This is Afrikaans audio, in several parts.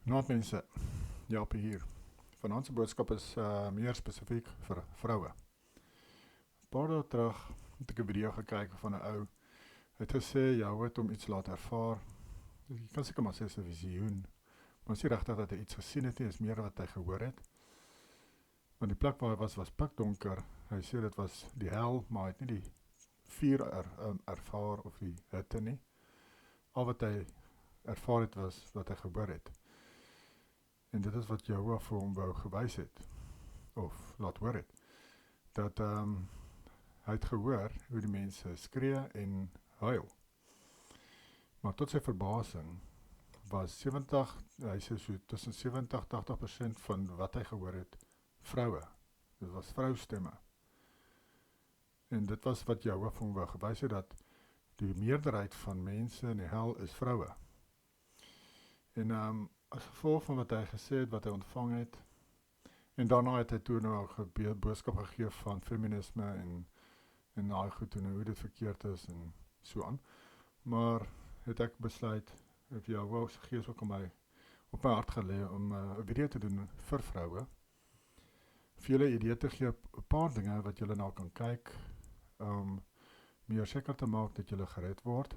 Naat mense, Japie hier. Vanaand se boodskap is meer spesifiek vir vroue. 'n Paar dae terug het ek 'n video gekyk van 'n ou. Hy het gesê jou het hom iets laat ervaar. Jy kan seker maar sê 'n visioen. Maar is nie regtig dat hy iets gesien het nie, is meer wat hy gehoor het. Want die plek waar hy was pikdonker. Hy sê dit was die hel, maar hy het nie die vuur ervaar of die hitte nie. Al wat hy ervaar het was wat hy gehoor het. En dit is wat Jehovah vir hom wou gewys het, of laat hoor het, dat hy het gehoor hoe die mense skree en huil. Maar tot sy verbasing was 70, hy sê so tussen 70-80% van wat hy gehoor het, vroue. Dit was vroustemme. En dit was wat Jehovah vir hom wou gewys het, dat die meerderheid van mense in die hel is vroue. En as gevolg van wat hy gesê het, wat hy ontvang het, en daarna het hy toe nou 'n boodskap gegee van feminisme en daai goed en hoe dit verkeerd is en so aan. Maar het ek besluit, of Jehovah se gees ook op my hart gelê om 'n video te doen vir vroue. Vir julle 'n idee te gee, 'n paar dinge wat julle na kan kyk, meer seker te maak dat julle gered word.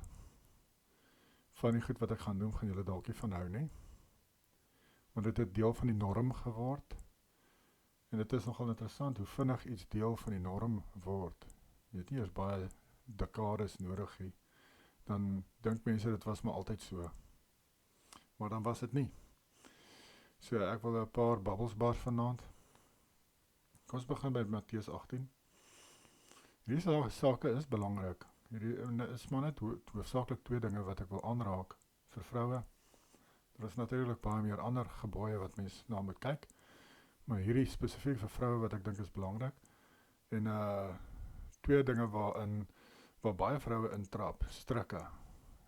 Van die goed wat ek gaan doen, gaan julle dalk nie van hou nie. Want dit het deel van die norm geword. En dit is nogal interessant hoe vinnig iets deel van die norm word. Jy het nie eers baie dekades nodig nie. Dan dink mense dit was maar altyd so. Maar dan was dit nie. So ek wil 'n paar bubbles bars vanaand. Kom ons begin by Matteus 18. Hierdie sake is belangrik. Hierdie is maar net hoofsaaklik twee dinge wat ek wil aanraak vir vroue. Er is natuurlik baie meer ander gebooie wat mens na moet kyk. Maar hierdie spesifiek vir vroue wat ek dink is belangrik. En twee dinge waar baie vroue intrap, strikke.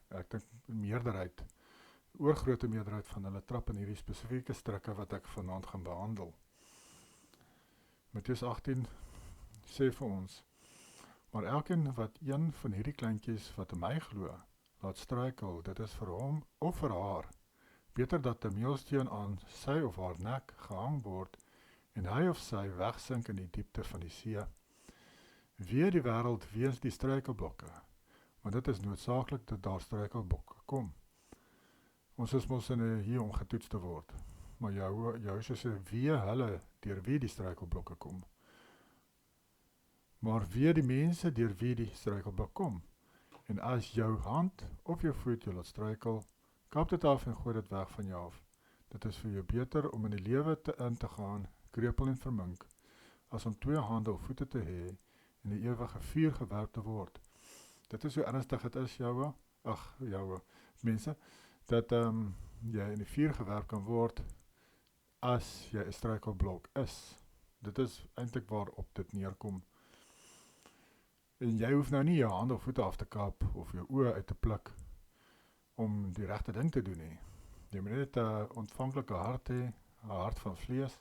Ek dink meerderheid, oorgrote meerderheid van hulle trap in hierdie spesifieke strikke wat ek vanaand gaan behandel. Matteus 18 sê vir ons, maar elkeen wat een van hierdie kleintjies wat in my glo, laat struikel, dit is vir hom of vir haar beter dat 'n meelsteen aan sy of haar nek gehang word en hy of sy wegsink in die diepte van die see. Weer die wêreld weens die struikelblokke, want dit is noodsaaklik dat daar struikelblokke kom. Ons is mos hier om getoets te word, maar jou sê wie hulle deur wie die struikelblokke kom. Maar weer die mense deur wie die struikelblok kom. En as jou hand of jou voet jou laat struikel, kap dit af en gooi dit weg van jou af. Dit is vir jou beter om in die lewe in te gaan, krepeel en vermink, as om 2 hande of voete te hê en die ewige vuur gewerp te word. Dit is hoe ernstig het is, jou mense, dat jy in die vuur gewerp kan word as jy 'n struikelblok is. Dit is eintlik waarop dit neerkom. En jy hoef nou nie jou hande of voete af te kap of jou oë uit te pluk om die regte ding te doen nie. Jy moet net 'n ontvanklike hart hê, 'n hart van vlees,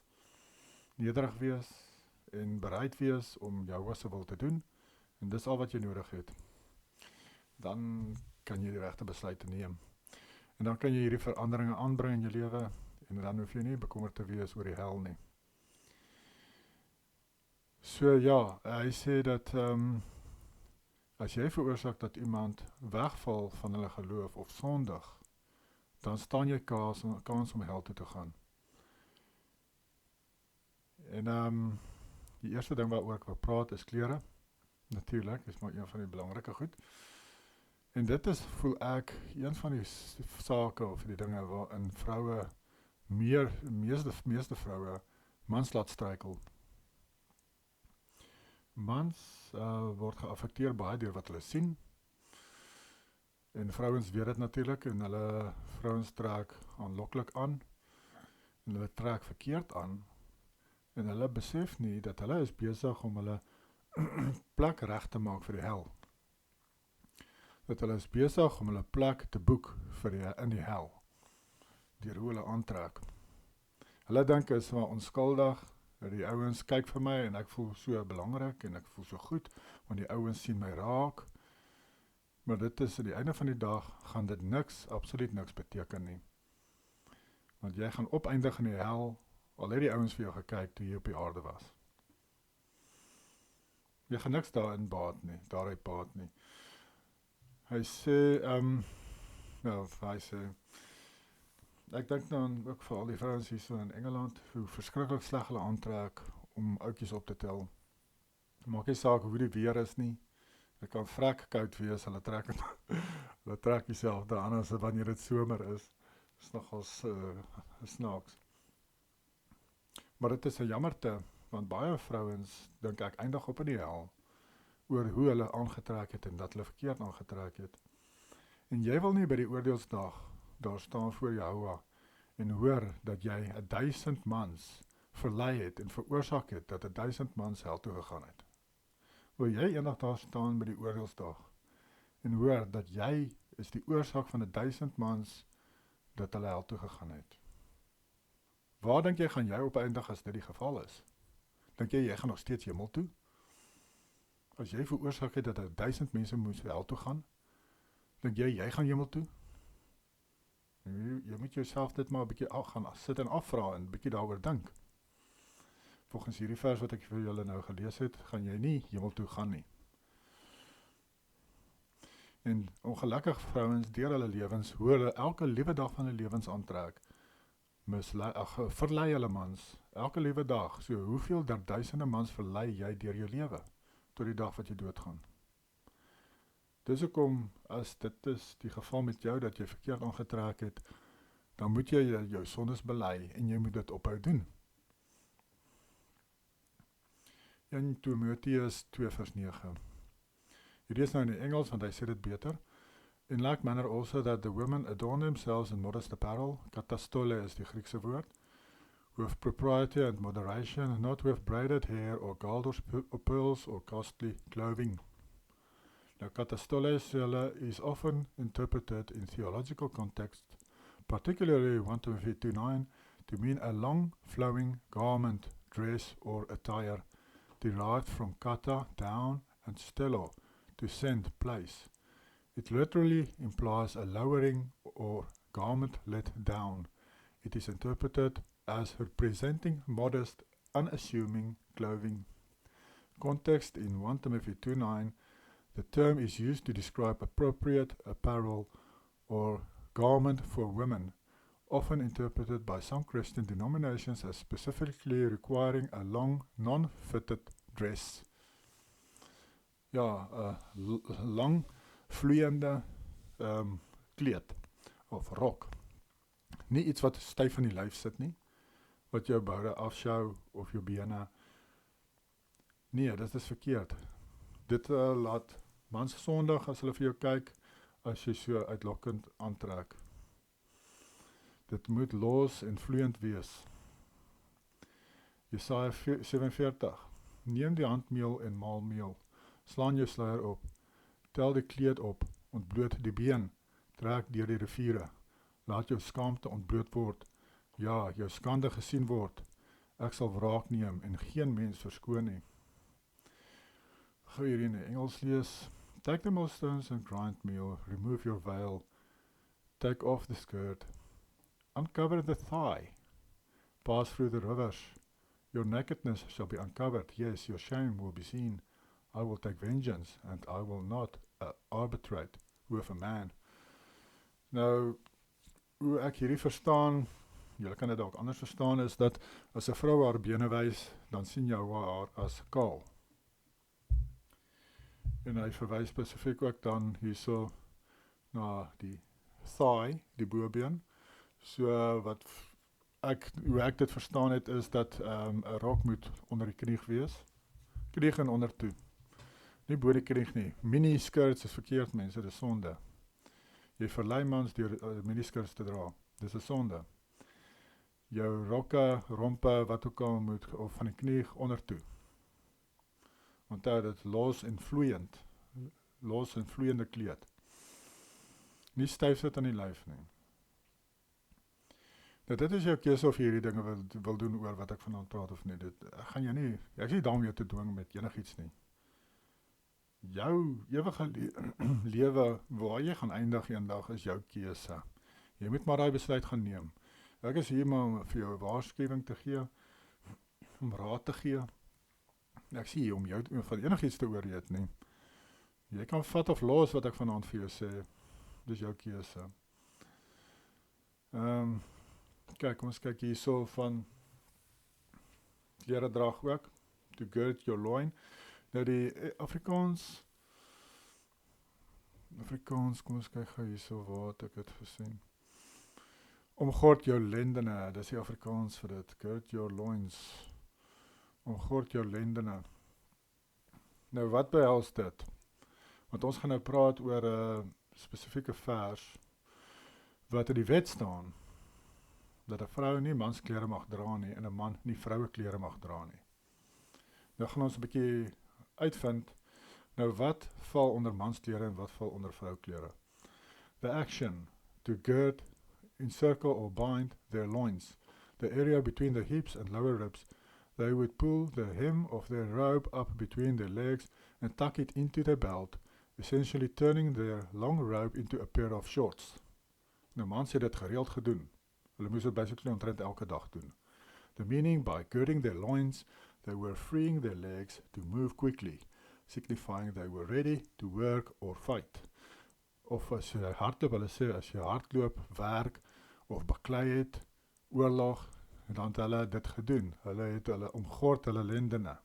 nederig wees en bereid wees om jou se wil te doen. En dis al wat jy nodig het. Dan kan jy die regte besluite neem. En dan kan jy hierdie veranderinge aanbring in jou lewe en dan hoef jy nie bekommerd te wees oor die hel nie. So ja, hy sê dat as jy veroorsaak dat iemand wegval van hulle geloof of sondig, dan staan jy kans om hel toe te gaan. En die eerste ding waaroor ek wil praat is klere. Natuurlik, is maar een van die belangrike goed. En dit is, voel ek, een van die sake of die dinge waarin vroue, meeste vroue, mans laat struikel. Mans word geaffekteer baie deur wat hulle sien. En vrouens weet dit natuurlik en hulle vrouens trek aanloklik aan. En hulle trek verkeerd aan. En hulle besef nie dat hulle is besig om hulle plek reg te maak vir die hel. Dat hulle is besig om hulle plek te boek in die hel. Deur hoe hulle aantrek. Hulle dink is maar onskuldig. Die ouens kyk vir my en ek voel so belangrik en ek voel so goed, want die ouens sien my raak. Maar dit is aan die einde van die dag gaan dit absoluut niks beteken nie. Want jy gaan opeindig in die hel, al het die ouens vir jou gekyk toe jy op die aarde was. Jy gaan niks daaruit baat nie. Hy sê, hy sê, ek dink dan ook vir al die vrouens hier so in Engeland, hoe verskriklik sleg hulle aantrek om oudjies op te tel. Maak nie saak hoe die weer is nie. Dit kan vrek koud wees, hulle trek dieselfde aan as wanneer dit somer is. Dit is nogals snaaks. Maar dit is 'n jammerte, want baie vrouens, dink ek, eindig op in die hel oor hoe hulle aangetrek het en dat hulle verkeerd aangetrek het. En jy wil nie by die oordeelsdag daar staan voor Jehovah en hoor dat jy 1000 mans verlei het en veroorsaak het dat 1000 mans hel toe gegaan het. Wil jy eendag daar staan by die oordeelsdag en hoor dat jy is die oorsaak van 1000 mans dat hulle hel toe gegaan het? Waar dink jy gaan jy opeindig as dit die geval is? Dink jy gaan nog steeds hemel toe? As jy veroorsaak het dat 1000 mense moes hel toe gaan, dink jy gaan hemel toe? Jy moet jouself dit maar 'n bietjie gaan sit en afvra en 'n bietjie daaroor dink. Volgens hierdie vers wat ek vir julle nou gelees het, gaan jy nie hemel toe gaan nie. En ongelukkig vrouens deur hulle lewens, hoe hulle elke liewe dag van hulle lewens aantrek, verlei hulle mans, elke liewe dag. So hoeveel duisende mans verlei jy deur jou lewe, tot die dag wat jy doodgaan? Dis hoekom, as dit is die geval met jou, dat jy verkeerd aangetrek het, dan moet jy jou sondes bely, en jy moet dit ophou doen. In Timotheus 2 vers 9. Hierdie is nou in die Engels, want hy sê dit beter. In like manner also that the women adorn themselves in modest apparel, katastole is die Griekse woord, with propriety and moderation, not with braided hair or gold or pearls or costly clothing. Now, katastole is often interpreted in theological context, particularly 1 Timothy 2:9, to mean a long flowing garment, dress or attire, derived from kata, down, and stelo, to send, place. It literally implies a lowering or garment let down. It is interpreted as representing modest, unassuming clothing. Context in 1 Timothy 2:9, the term is used to describe appropriate apparel or garment for women, often interpreted by some Christian denominations as specifically requiring a long, non-fitted dress. Ja, lang, vloeiende kleed of rok. Nie iets wat styf in die lyf sit nie, wat jou boude afsjou of jou bene. Nee, dit is verkeerd. Dit laat mans sondig as hulle vir jou kyk, as jy so uitlokkend aantrek. Dit moet los en vloeiend wees. Jesaja 47. Neem die handmeel en maal meel. Slaan jou sluier op. Tel die kleed op. Ontbloot die been. Trek deur die riviere. Laat jou skaamte ontbloot word. Ja, jou skande gesien word. Ek sal wraak neem en geen mens verskoon nie. Gou hier in die Engels lees. Take the millstones and grind meal. Remove your veil. Take off the skirt. Uncover the thigh. Pass through the rivers. Your nakedness shall be uncovered. Yes, your shame will be seen. I will take vengeance, and I will not arbitrate with a man. Nou, hoe ek hierdie verstaan, julle kan dit ook anders verstaan, is dat as 'n vrou haar bene wys, dan sien jy haar as kaal. En hy verwys spesifiek ook dan hierso na die thigh, die bobeen. So hoe ek dit verstaan het, is dat 'n rok moet onder die knie wees. Knie en onder toe. Nie bo die knie nie. Miniskirts is verkeerd, mense, dit is sonde. Jy verlei mans deur miniskirts te dra. Dis 'n sonde. Jou rokke, rompe, wat ook al moet, of van die knie onder toe. Onthou dit los en vloeiend. Los en vloeiende kleed. Nie styf sit aan die lyf nie. Nou, dit is jou keuse of jy hierdie dinge wil doen oor wat ek vanaand praat of nie. Ek is nie daarom jou te dwing met enigiets nie. Jou ewige lewe, waar jy gaan eindig eendag, is jou keuse. Jy moet maar daai besluit gaan neem. Ek is hier maar om vir jou 'n waarskuwing te gee, om raad te gee. Ek sê hier om jou van enigiets te oorreed nie. Jy kan vat of los wat ek vanaand vir jou sê. Dis jou keuse. Kyk, kom ons kyk hierso van kleredrag ook. To gird your loin. Nou die Afrikaans, kom ons kyk gou hierso waar het ek dit gesien. Omgord jou lendene, dis die Afrikaans vir dit. Gird your loins. Omgord jou lendene. Nou wat behels dit? Want ons gaan nou praat oor 'n spesifieke vers wat in die wet staan, dat 'n vrou nie mansklere mag dra nie en 'n man nie vroueklere mag dra nie. Nou gaan ons 'n bietjie uitvind, nou wat val onder mansklere en wat val onder vroueklere. The action, to gird, encircle or bind their loins, the area between the hips and lower ribs. They would pull the hem of their robe up between their legs and tuck it into their belt, essentially turning their long robe into a pair of shorts. Nou mans het dit gereeld gedoen. Hulle moes dit basically omtrent elke dag doen. The meaning, by girding their loins, they were freeing their legs to move quickly, signifying they were ready to work or fight. Of as jy hardloop, hulle sê as jy hardloop, werk of baklei het, oorlog, en dan het hulle dit gedoen. Hulle het hulle omgord hulle lendene.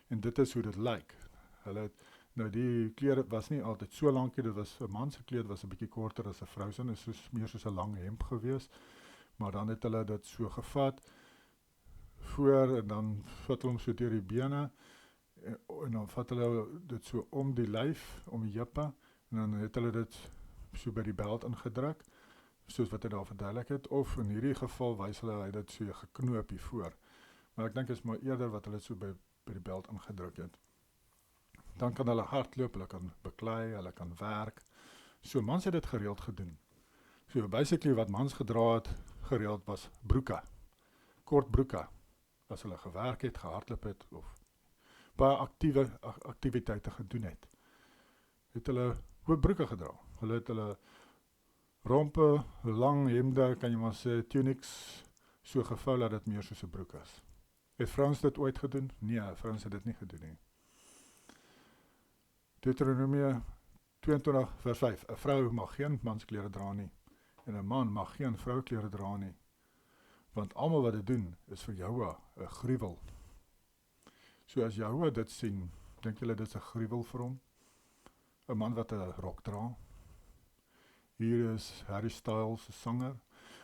En dit is hoe dit lyk. Hulle het, nou die klere was nie altyd so lank nie, dit was 'n man se kleed was 'n bietjie korter as 'n vrou se, is meer soos 'n lang hemp gewees. Maar dan het hulle dit so gevat voor en dan vat hulle hom so deur die bene en dan vat hulle dit so om die lyf, om die heupe en dan het hulle dit so by die belt ingedruk, soos wat hy daar verduidelik het, of in hierdie geval wys hulle hy dit so geknoop hiervoor. Maar ek dink is maar eerder wat hulle so by die belt ingedruk het. Dan kan hulle hardloop, hulle kan beklei, hulle kan werk. So mans het dit gereeld gedoen. So basically wat mans gedra het gereeld was broeke, kort broeke, as hulle gewerk het, gehardloop het of baie aktiwiteite gedoen het. Het hulle hoop broeke gedra. Hulle het hulle rompe, lang hemde, kan jy maar sê, tunics, so gevou dat dit meer soos 'n broek is. Het vrouens dit ooit gedoen? Nee, vrouens het dit nie gedoen nie. Deuteronomie 22 vers 5. 'n Vrou mag geen mansklere dra nie en 'n man mag geen vrouklere dra nie. Want almal wat dit doen is vir Jahwe 'n gruwel. So as Jahwe dit sien, dink julle dit is 'n gruwel vir hom? 'n Man wat 'n rok dra. Hier is Harry Styles, 'n sanger.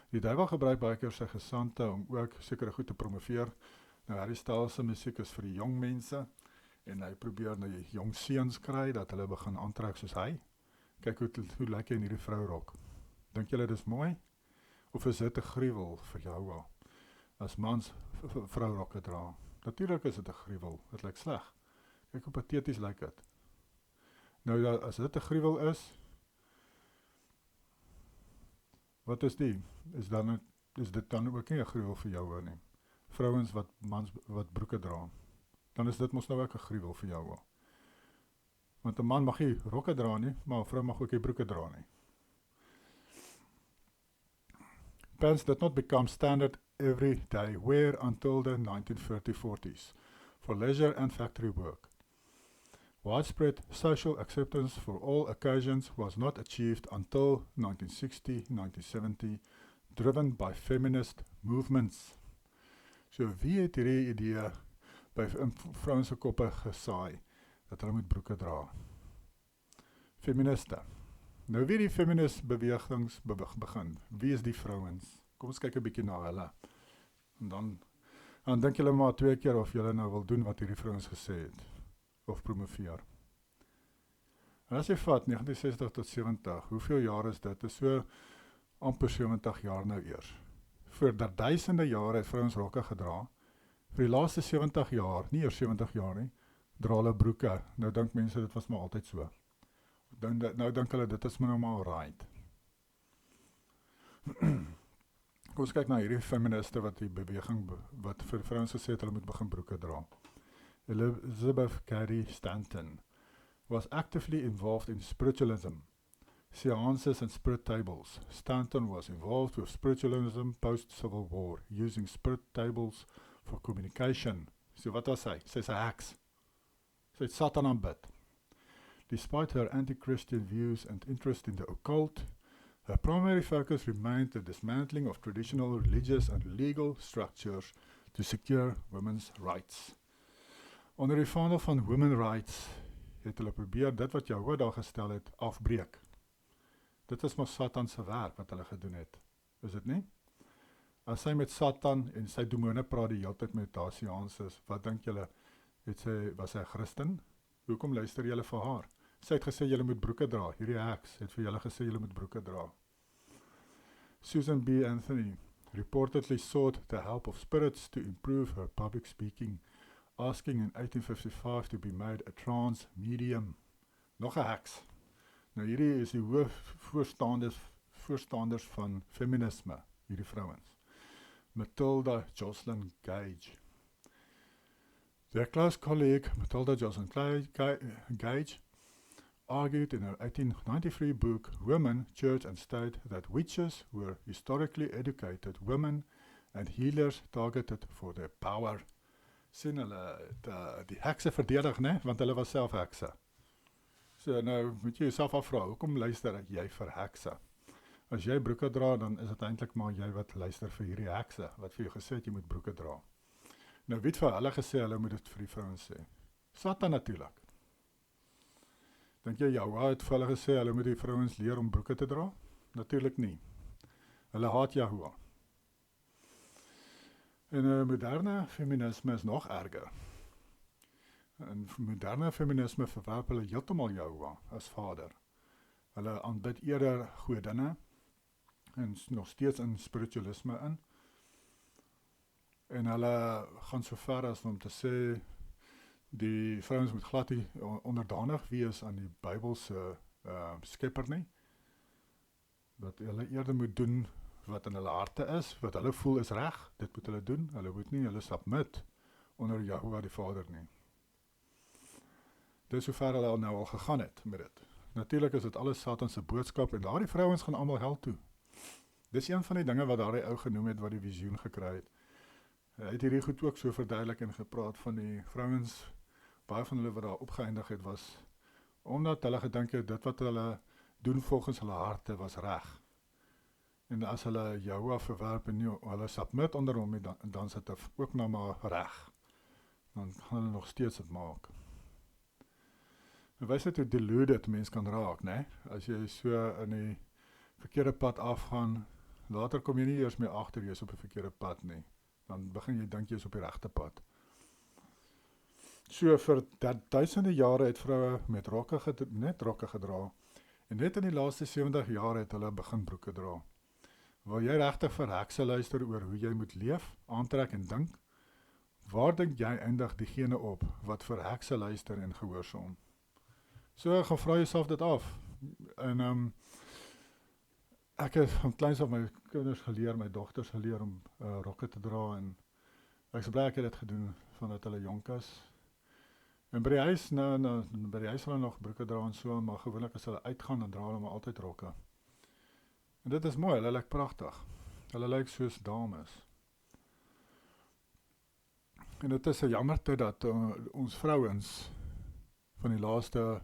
Die duiwel gebruik baie keer sy gesante om ook sekere goed te promoveer. Nou Harry Styles se musiek is vir die jong mense en hy probeer nou die jong seuns kry dat hulle begin aantrek soos hy. Kyk hoe lyk hy in hierdie vrourok. Dink julle dis mooi? Of is dit 'n gruwel vir jou as mans vrourokke dra? Natuurlik is dit 'n gruwel. Dit lyk sleg. Kyk hoe pateties lyk dit. Nou ja, as dit 'n gruwel is, wat is die? Is dit dan ook nie 'n gruwel vir jou nie? Vrouens wat broeke dra. Dan is dit mos nou ook 'n gruwel vir jou. Want 'n man mag nie rokke dra nie, maar 'n vrou mag ook nie broeke dra nie. Pants did not become standard everyday wear until the 1930s for leisure and factory work. Widespread social acceptance for all occasions was not achieved until 1960, 1970, driven by feminist movements. So wie het hierdie idee by vrouens se koppe gesaai, dat hulle moet broeke dra? Feministe. Nou wie die feminist bewegings begin? Wie is die vrouens? Kom ons kyk 'n bietjie na hulle. En dan dink julle maar 2 keer of julle nou wil doen wat hierdie vrouens gesê het, of promoveer. En as jy vat 1960 tot 70, hoeveel jaar is dit? Dit is so amper 70 jaar nou eers. Voor duisende jare het vrouens rokke gedra. Vir die laaste 70 jaar, nie eers 70 jaar nie, dra hulle broeke. Nou dink mense dit was maar altyd so. Nou dink hulle dit is maar nou right. Kom ons kyk na hierdie feministe wat die beweging, wat vir vrouens gesê het hulle moet begin broeke dra. Elizabeth Cady Stanton was actively involved in spiritualism, seances and spirit tables. Stanton was involved with spiritualism post-Civil War, using spirit tables for communication. So wat was sy? Sy's 'n heks. Sy het Satan aanbid. Despite her anti-Christian views and interest in the occult, her primary focus remained the dismantling of traditional religious and legal structures to secure women's rights. Onder die vaandel van women rights het hulle probeer dit wat Jehovah daar gestel het, afbreek. Dit is maar Satan se werk wat hulle gedoen het. Is dit nie? As sy met Satan en sy demone praat die hele tyd met haar seances, wat dink julle, was sy 'n Christen? Hoekom luister julle vir haar? Sy het gesê julle moet broeke dra. Hierdie heks het vir julle gesê julle moet broeke dra. Susan B. Anthony reportedly sought the help of spirits to improve her public speaking, asking in 1855 to be made a trance medium. Nog 'n heks. Nou hierdie is die voorstanders van feminisme, hierdie vrouens. Matilda Jocelyn Gage. Their close colleague, Matilda Jocelyn Gage, argued in her 1893 book, Women, Church and State, that witches were historically educated women and healers targeted for their power. Sien hulle die hekse verdedig, né? Want hulle was self hekse. So nou moet jy jouself afvra, hoekom luister jy vir hekse? As jy broeke dra, dan is dit eintlik maar jy wat luister vir hierdie hekse, wat vir jou gesê het jy moet broeke dra. Nou wie het vir hulle gesê, hulle moet dit vir die vrouens sê? Satan natuurlik. Dink jy Jehovah het vir hulle gesê, hulle moet die vrouens leer om broeke te dra? Natuurlik nie. Hulle haat Jehovah. En moderne feminisme is nog erger. In moderne feminisme verwerp hulle heeltemal Jehovah as vader. Hulle aanbid eerder godinne en nog steeds in spiritualisme in. En hulle gaan so ver as om te sê die vrouens moet glad nie onderdanig wees aan die Bybelse skepper nie. Dat hulle eerder moet doen wat in hulle harte is, wat hulle voel is reg, dit moet hulle doen, hulle moet nie hulle submit onder Jehovah die Vader nie. Dit is so ver hulle nou al gegaan het met dit. Natuurlik is dit alles Satan se boodskap en daardie vrouens gaan almal hel toe. Dis een van die dinge wat daardie ou genoem het wat die visioen gekry het. Hy het hierdie goed ook so verduidelik en gepraat van die vrouens, baie van hulle wat daar opgeëindig het was, omdat hulle gedink het dit wat hulle doen volgens hulle harte was reg. En as hulle Jehovah verwerp en nie, hulle submit onder hom, dan is dit ook nou maar reg. Dan gaan hulle nog steeds dit maak. En wys net hoe deluded mens kan raak, né? As jy so in die verkeerde pad afgaan, later kom jy nie eers meer agter jy is op 'n verkeerde pad nie. Dan begin jy dink jy is op die regte pad. So vir duisende jare het vroue met net rokke gedra. En net in die laaste 70 jaar het hulle begin broeke dra. Wil jy regtig vir hekse luister oor hoe jy moet leef, aantrek en dink? Waar dink jy eindig diegene op wat vir hekse luister en gehoorsaam? So gaan vra jouself dit af. En ek het van kleins af my kinders geleer, my dogters geleer om rokke te dra en ek is bly ek het dit gedoen vandat hulle jonk is. En by die huis, by die huis hulle nog broeke dra en so, maar gewoonlik as hulle uitgaan, dan dra hulle maar altyd rokke. En dit is mooi, hulle lyk pragtig. Hulle lyk soos dames. En dit is 'n jammerte dat ons vrouens van die laaste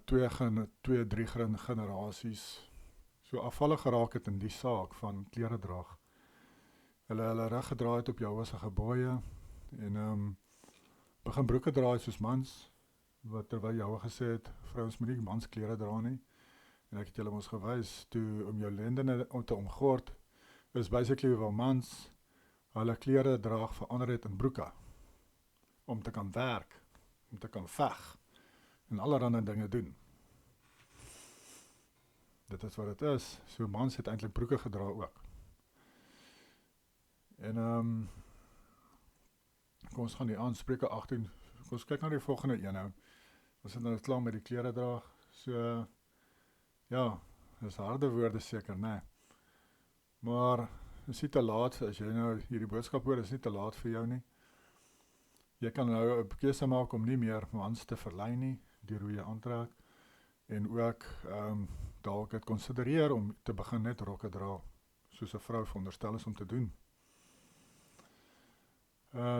2-3 generasies so afvallig geraak het in die saak van kleredrag. Hulle reg gedra het op Jehovah se gebooie en begin broeke dra soos mans, wat terwyl Jehovah gesê het, vrouens moet nie mans klere dra nie. En ek het julle ons gewys, toe om jou lendene te omgord, is basically wel mans hulle klere draag verander het in broeke, om te kan werk, om te kan veg, en allerhande dinge doen. Dit is wat het is, so mans het eintlik broeke gedra ook. En kom ons gaan die aanspreuke 18, kom ons kyk na die volgende een nou. Ons het nou klaar met die klere draag, so ja, dis harde woorde seker, nee. Maar is nie te laat, as jy nou hierdie boodskap hoor, is nie te laat vir jou nie. Jy kan nou 'n keuse maak om nie meer mans te verlei nie, deur hoe jy aantrek. en ook dalk het konsidereer om te begin net rokke dra, soos 'n vrou veronderstel is om te doen.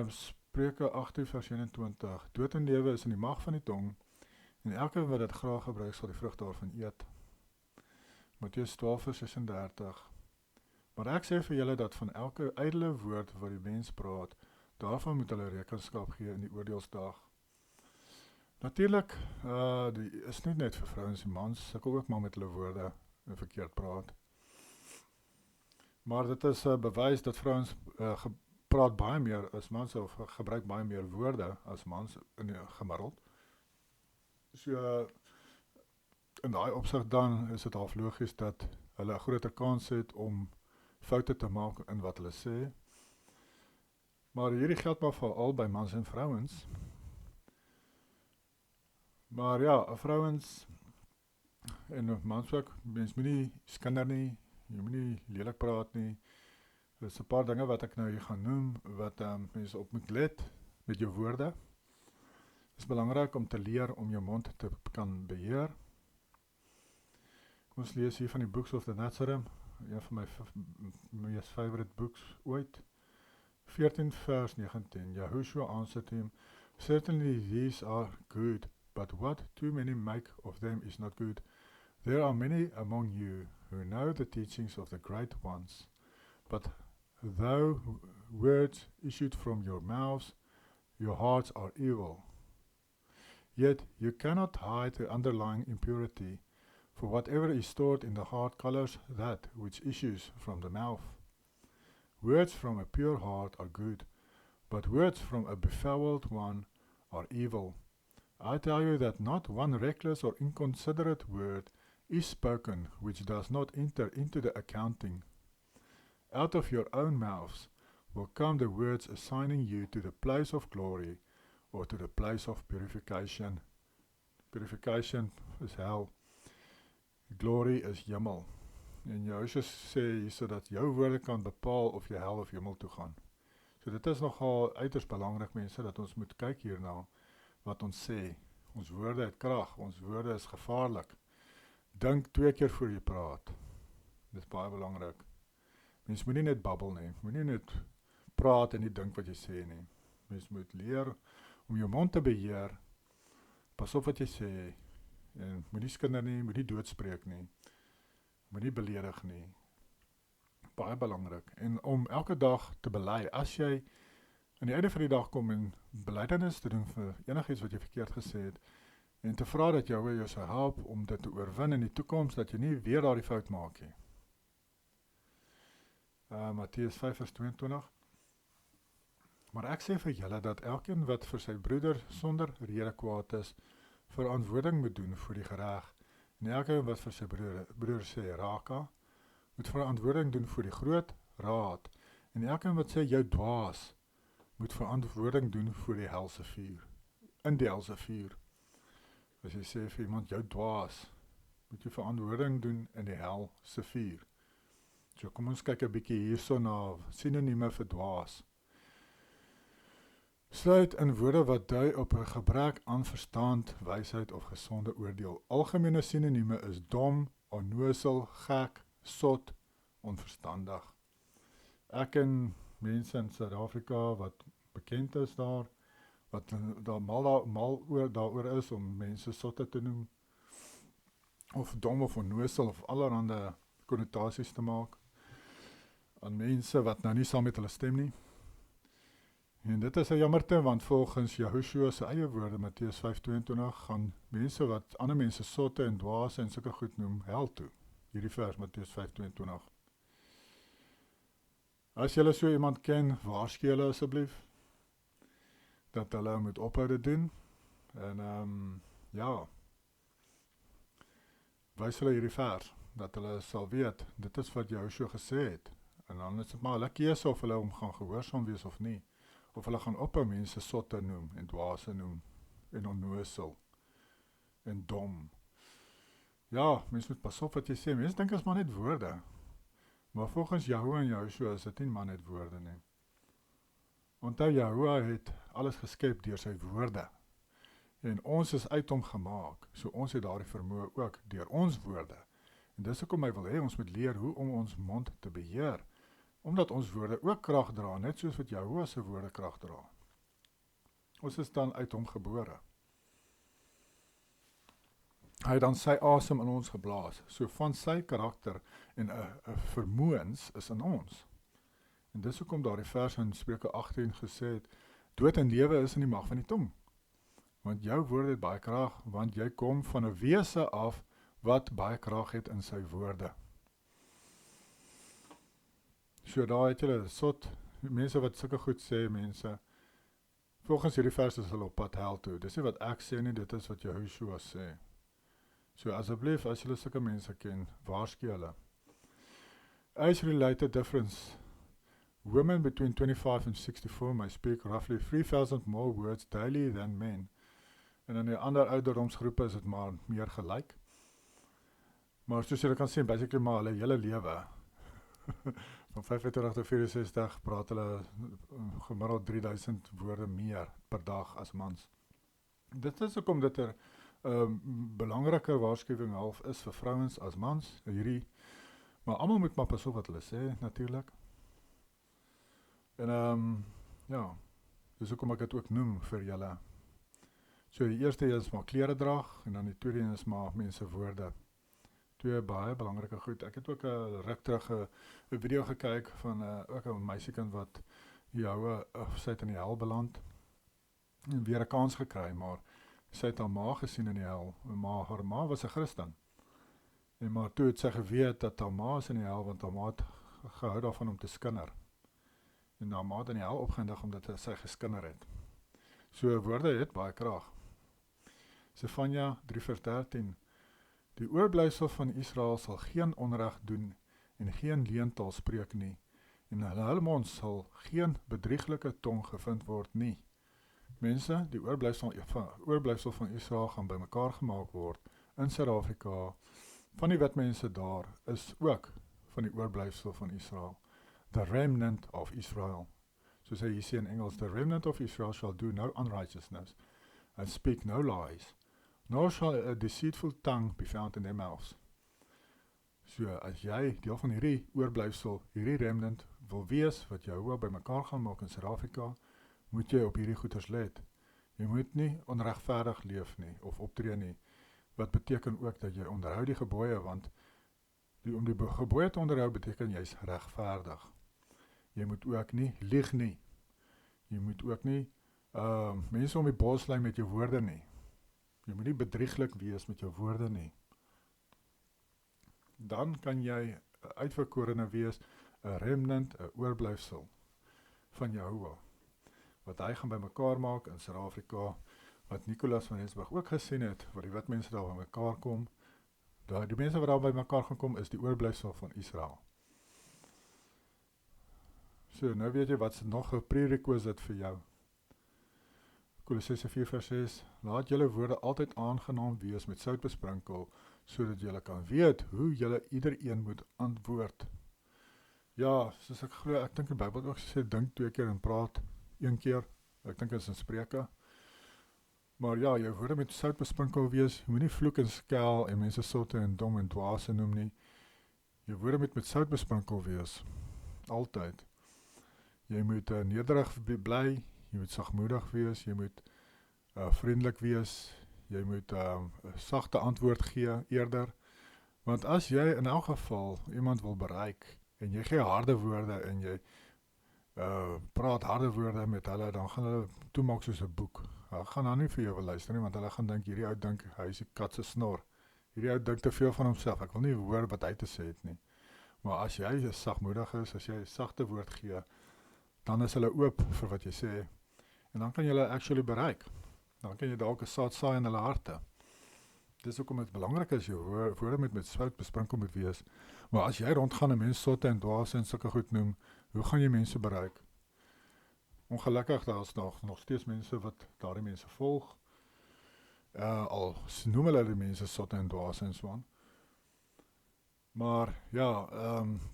Spreuke 18 vers 21. Dood en lewe is in die mag van die tong, en elke wat dit graag gebruik sal die vrug daarvan eet. Matteus 12 vers 36. Maar ek sê vir julle dat van elke ydelle woord wat die mens praat, daarvan moet hulle rekenskap gee in die oordeelsdag. Natuurlik, die is nie net vir vrouens en mans, sukkel ook maar met hulle woorde en verkeerd praat. Maar dit is bewys dat vrouens praat baie meer as mans, of gebruik baie meer woorde as mans gemiddeld. So, in daai opsig dan is dit half logies dat hulle 'n groter kans het om foute te maak in wat hulle sê. Maar hierdie geld maar veral by mans en vrouens. Maar ja, vrouens en mans ook, mens moet nie skinder nie, jy moet nie lelik praat nie. Er is 'n paar dinge wat ek nou hier gaan noem, wat mense op moet let met jou woorde. Het is belangrik om te leer om jou mond te kan beheer. Kom ons lees hier van die Books of the Nazareth, een van my meest favorite books ooit. 14 vers 19. Yahushua answered him, certainly these are good, but what too many make of them is not good. There are many among you who know the teachings of the great ones, but though words issued from your mouths, your hearts are evil. Yet you cannot hide the underlying impurity, for whatever is stored in the heart colors that which issues from the mouth. Words from a pure heart are good, but words from a befouled one are evil. I tell you that not one reckless or inconsiderate word is spoken which does not enter into the accounting. Out of your own mouths will come the words assigning you to the place of glory or to the place of purification. Purification is hell. Glory is hemel. En Joshua sê hier sodat jou woorde kan bepaal of jy hel of hemel toe gaan. So dit is nogal uiters belangrik, mense, dat ons moet kyk hierna wat ons sê. Ons woorde het krag, ons woorde is gevaarlik. Dink 2 keer voor jy praat. Dit is baie belangrik. Mens moet nie net babbel nie, moet nie net praat en nie dink wat jy sê nie. Mens moet leer om jou mond te beheer, pas op wat jy sê, en moet nie skinder nie, moet nie doodspreek nie, moet nie beledig nie. Baie belangrik. En om elke dag te bely, as jy aan die einde van die dag kom en belydenis te doen vir enigiets wat jy verkeerd gesê het, en te vra dat jou sal help om dit te oorwin in die toekoms, dat jy nie weer daardie fout maak nie. Matteus 5 vers 22. Maar ek sê vir julle dat elkeen wat vir sy broeder sonder rede kwaad is, verantwoording moet doen voor die gereg. En elkeen wat vir sy broeder sê raka, moet verantwoording doen voor die groot raad. En elkeen wat sê jou dwaas, moet verantwoording doen voor die helse vuur. In die helse vuur. As jy sê vir iemand jou dwaas, moet jy verantwoording doen in die helse vuur. So kom ons kyk 'n bietjie hierso na sinonieme vir dwaas. Sluit in woorde wat dui op 'n gebrek aan verstand, wysheid of gesonde oordeel. Algemene sinonieme is dom, onnoosel, gek, sot, onverstandig. Ek ken mense in Suid-Afrika wat bekend is daar, wat daar mal daaroor is om mense sotte te noem, of dom of onnoosel of allerhande konnotasies te maak aan mense wat nou nie saam met hulle stem nie. En dit is 'n jammerte, want volgens Yahushua se eie woorde, Matteus 5:22, gaan mense wat ander mense sotte en dwaase en sulke goed noem, hel toe. Hierdie vers, Matteus 5:22. As julle so iemand ken, waarsku julle asseblief, dat hulle moet ophou dit doen. En ja, wys hulle hierdie vers, dat hulle sal weet, dit is wat Yahushua gesê het. En dan is dit maar hulle keuse of hulle hom gaan gehoorsaam wees of nie. Of hulle gaan ophou mense sotte noem, en dwaase noem, en onnoosel, en dom. Ja, mense moet pas op wat jy sê, mense dink is maar net woorde. Maar volgens Yahuwah en Yahushua is dit nie maar net woorde nie. Onthou, Yahuwah het alles geskep deur sy woorde. En ons is uit hom gemaak, so ons het daardie vermoë ook deur ons woorde. En dis hoekom hy wil hê ons moet leer hoe om ons mond te beheer, omdat ons woorde ook krag dra, net soos wat Jehovah se woorde krag dra. Ons is dan uit hom gebore. Hy het dan sy asem in ons geblaas, so van sy karakter en vermoëns is in ons. En dis hoekom daardie vers in Spreuke 18 gesê het, dood en lewe is in die mag van die tong. Want jou woorde het baie krag, want jy kom van 'n wese af wat baie krag het in sy woorde. So daar het julle sot, mense wat sulke goed sê, mense, volgens hierdie vers is hulle op pad hel toe. Dis nie wat ek sê nie, dit is wat Jehoshua sê. So asseblief, as julle sulke mense ken, waarsku hulle. Age-related difference. Women between 25 and 64 may speak roughly 3,000 more words daily than men. En in die ander ouderdomsgroepe is dit maar meer gelyk. Maar soos julle kan sien, basically maar hulle hele lewe. Van 25 tot 64 praat hulle gemiddeld 3000 woorde meer per dag as mans. Dit is hoekom dit 'n belangriker waarskuwing half is vir vrouens as mans, hierdie, maar almal moet maar pas op wat hulle sê, natuurlik. En ja, dis hoekom ek dit ook noem vir julle. So die eerste is maar kleredrag, en dan die tweede is maar mense woorde. Twee baie belangrike goed. Ek het ook 'n ruk terug 'n video gekyk van ook 'n meisiekind wat sy het in die hel beland, en weer 'n kans gekry, maar sy het haar ma gesien in die hel, maar haar ma was 'n Christen. En maar toe het sy geweet dat haar ma is in die hel, want haar ma het gehou daarvan om te skinder. En haar ma het in die hel opgeëindig omdat sy geskinder het. So woorde het baie krag. Sefanja 3:13. Die oorblyfsel van Israel sal geen onreg doen en geen leentaal spreek nie, en in hulle mond sal geen bedrieglike tong gevind word nie. Mense, die oorblyfsel van Israel gaan bymekaar gemaak word in Suid-Afrika. Van die witmense daar is ook van die oorblyfsel van Israel. The remnant of Israel. Soos hy hier sê in Engels, the remnant of Israel shall do no unrighteousness and speak no lies, nor shall a deceitful tongue be found in their mouths. So as jy deel van hierdie oorblyfsel, hierdie remnant wil wees wat Jehovah bymekaar gaan maak in Suid-Afrika, moet jy op hierdie goeders let. Jy moet nie onregverdig leef nie of optree nie. Wat beteken ook dat jy onderhou die gebooie, want om die gebooie te onderhou beteken jy's regverdig. Jy moet ook nie lieg nie. Jy moet ook nie mense om die bos lei met jou woorde nie. Jy moet nie bedrieglik wees met jou woorde nie. Dan kan jy 'n uitverkorene wees, 'n remnant, 'n oorblyfsel van Jehovah, wat hy gaan bymekaar maak in Suid-Afrika, wat Nicolas van Rensburg ook gesien het, wat die wit mense daar bymekaar kom. Die mense wat daar bymekaar gaan kom, is die oorblyfsel van Israel. So, nou weet jy wat is nog 'n prerequisite vir jou. Kolossese 4:6, laat julle woorde altyd aangenaam wees met sout besprinkel, sodat julle kan weet hoe julle iedereen moet antwoord. Ja, soos ek glo, ek dink die Bybel ook sê, dink 2 keer en praat 1 keer. Ek dink dit is in Spreuke. Maar ja, jou woorde moet sout besprinkel wees. Jy moet nie vloek en skel en mense sotte en dom en dwaase noem nie. Jou woorde moet met sout besprinkel wees. Altyd. Jy moet nederig bly, jy moet sagmoedig wees, jy moet vriendelik wees, jy moet sagte antwoord gee eerder. Want as jy in elk geval iemand wil bereik en jy gee harde woorde en jy praat harde woorde met hulle, dan gaan hulle toemaak soos 'n boek. Hulle gaan nou nie vir jou wil luister nie, want hulle gaan dink, hierdie ou dink, hy is die kat se snor. Hierdie ou dink te veel van homself, ek wil nie hoor wat hy te sê het nie. Maar as jy sagmoedig is, as jy sagte woord gee, dan is hulle oop vir wat jy sê, en dan kan jy hulle actually bereik. Dan kan jy dalk 'n saad saai in hulle harte. Dis hoekom dit belangrik is, jou woorde met sout besprinkel moet wees. Maar as jy rondgaan en mense sotte en dwaase en sulke goed noem, hoe gaan jy mense bereik? Ongelukkig, daar is nog steeds mense wat daardie mense volg. Al noem hulle die mense sotte en dwaase en so aan. Maar ja,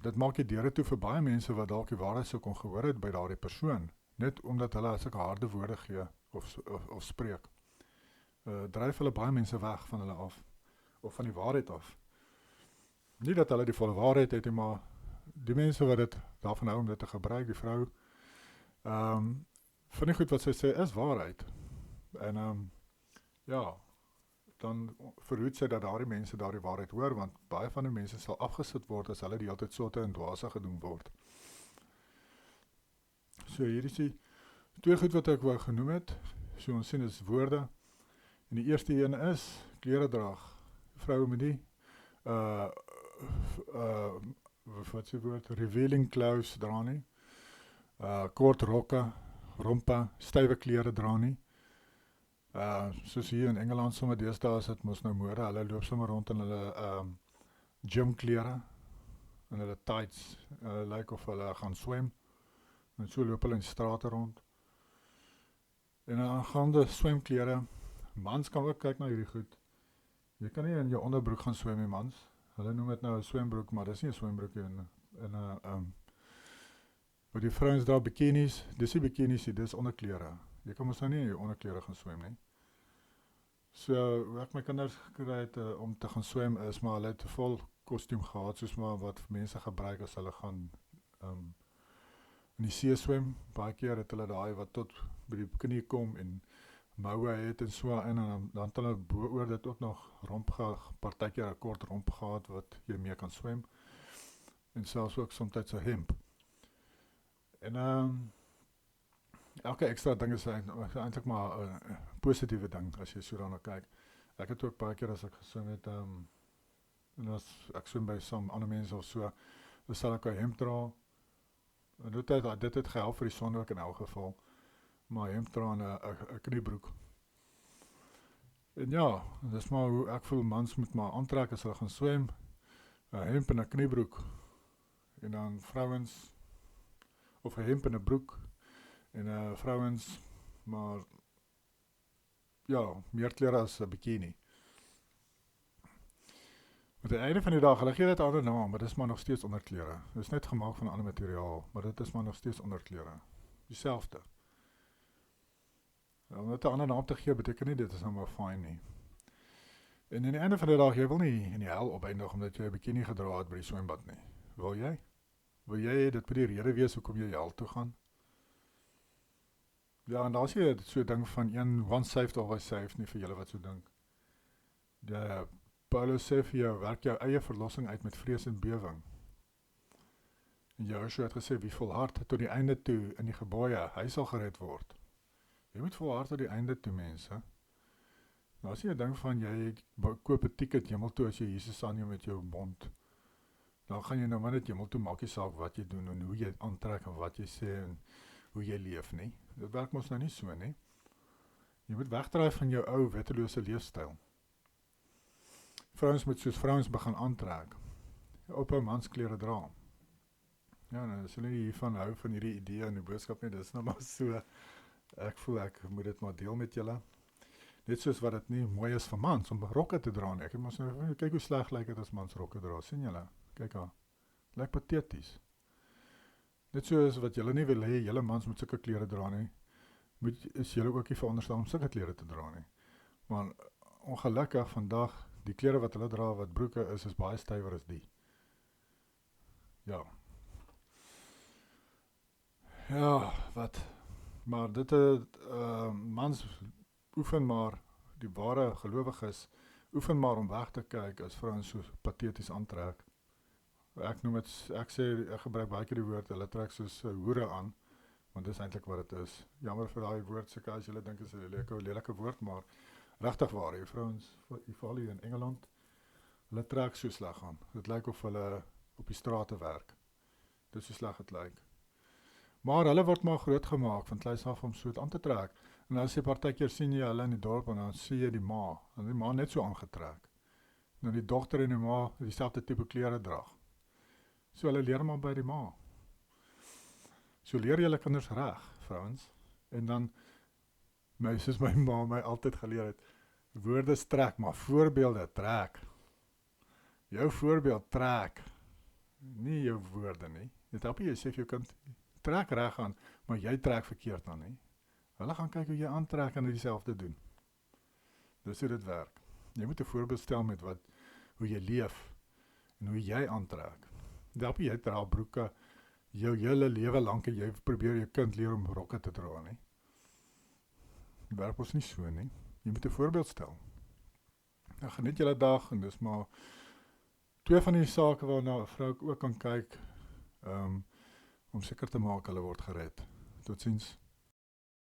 dit maak die deure toe vir baie mense wat dalk die waarheid sou kon gehoor het by daardie persoon, net omdat hulle sulke harde woorde gee of spreek. dryf hulle baie mense weg van hulle af, of van die waarheid af. Nie dat hulle die volle waarheid het, maar die mense wat dit daarvan hou om dit te gebruik, die vrou, vind die goed wat sy sê is waarheid. En ja, dan verhoed sy dat daardie mense daardie waarheid hoor, want baie van die mense sal afgesit word as hulle die hele tyd sotte en dwaase gedoen word. So hier is die twee goed wat ek wou genoem het. So ons sien is woorde. En die eerste een is kleredrag. Vroue moet nie wat se woord, revealing clothes dra nie. Kort rokke, rompe, stywe klere dra nie. Soos hier in Engeland sommer deesdae is dit mos nou mode. Hulle loop sommer rond in hulle gymklere en hulle tights. Lyk of hulle gaan swem. En so loop hulle in die strate rond. En aangaande swemklere, mans kan ook kyk na hierdie goed. Jy kan nie in jou onderbroek gaan swem nie, mans. Hulle noem dit nou 'n swembroek, maar dis nie 'n swembroek nie. Wat die vrouens dra bikinis, dis nie bikinis nie, dis onderklere. Jy kan mos nou nie in jou onderklere gaan swem nie. So, hoe ek my kinders gekry het om te gaan swem is, maar hulle het 'n vol kostuum gehad, soos maar wat mense gebruik as hulle gaan in die see swem. Baie keer het hulle daai wat tot by die knie kom en moue het en so en dan het hulle bo-oor dit ook nog romp gehad, partykeer 'n kort romp gehad wat jy mee kan swem. En selfs ook soms 'n hemp. En elke extra ding is eintlik maar 'n positiewe ding as jy so daarna kyk. Ek het ook baie keer as ek geswem het, en as ek swem by some ander mense of so, dan sal ek 'n hemp dra. En dit het gehelp vir die son ook in elk geval. Maar hemp dra en 'n kniebroek. En ja, dis maar hoe ek voel mans moet maar aantrek as hulle gaan swem. 'n Hemp en 'n kniebroek. En dan vrouens of 'n hemp en 'n broek. En vrouens maar ja, meer klere as 'n bikini. Met die einde van die dag, hulle gee dit 'n ander naam, maar dit is maar nog steeds onderklere. Dit is net gemaak van 'n ander materiaal, maar dit is maar nog steeds onderklere. Dieselfde. Om dit 'n ander naam te gee, beteken nie dit is nou maar fyn nie. En aan die einde van die dag, jy wil nie in die hel opeindig omdat jy 'n bikini gedra het by die swembad nie. Wil jy? Wil jy dit by die rede wees hoekom jy hel toe gaan? Ja, en daar is hier so 'n ding van one saved always saved nie vir julle wat so dink. Paulus sê vir jou, werk jou eie verlossing uit met vrees en bewering. En Joshua het gesê, wie volhard tot die einde toe in die gebooie, hy sal gered word. Jy moet volhard tot die einde toe, mense. Nou as jy 'n ding van, jy koop 'n ticket hemel toe as jy Jesus aanneem met jou mond. Dan gaan jy nou maar net hemel toe, maak nie saak wat jy doen en hoe jy aantrek en wat jy sê en hoe jy leef nie. Dit werk mos nou nie so nie. Jy moet wegdraai van jou ou wettelose leefstyl. Vrouens moet soos vrouens begin aantrek. Ophou mansklere dra. Ja, nou, as julle nie hiervan hou van hierdie idee en die boodskap nie, dis nou maar so. Ek voel ek moet dit maar deel met julle. Net soos wat dit nie mooi is vir mans om rokke te dra nie. Ek het mos nou, kyk hoe sleg lyk dit as mans rokke dra. Sien julle? Kyk haar. Lyk pateties. Net soos wat julle nie wil hê, julle mans moet sulke klere dra nie, is julle ook nie veronderstel om sulke klere te dra nie. Maar ongelukkig vandag, die klere wat hulle dra, wat broeke is baie stywer as die. Ja. Ja, wat? Maar dit mans oefen maar, die ware gelowiges, oefen maar om weg te kyk as vrouens so pateties aantrek. Ek gebruik baie keer die woord, hulle trek soos hoere aan, want dis eintlik wat dit is. Jammer vir daai woord, seker as julle dink is 'n lelike woord, maar regtig waar, die vrouens, veral hier in Engeland, hulle trek so sleg aan. Dit lyk of hulle op die strate werk. Dit is so sleg het lyk. Maar hulle word maar groot gemaak van kleins af om so aan te trek. En as jy partykeer sien jy hulle in die dorp en dan sien jy die ma, en die ma net so aangetrek. Nou die dogter en die ma dieselfde tipe klere dra. So hulle leer maar by die ma. So leer julle kinders reg, vrouens. En dan, soos my ma my altyd geleer het, woorde strek, maar voorbeelde trek. Jou voorbeeld trek, nie jou woorde nie. Dit help jy sê vir jou kind, trek reg aan, maar jy trek verkeerd aan nie. Hulle gaan kyk hoe jy aantrek en dieselfde doen. Dis hoe dit werk. Jy moet 'n voorbeeld stel met hoe jy leef en hoe jy aantrek. Daarop jy dra broeke jou hele lewe lank en jy probeer jou kind leer om rokke te dra nie. Dit werk ons nie so nie. Jy moet 'n voorbeeld stel. Nou geniet julle dag en dis maar twee van die sake waarna 'n vrou ook kan kyk om seker te maak hulle word gered. Totsiens.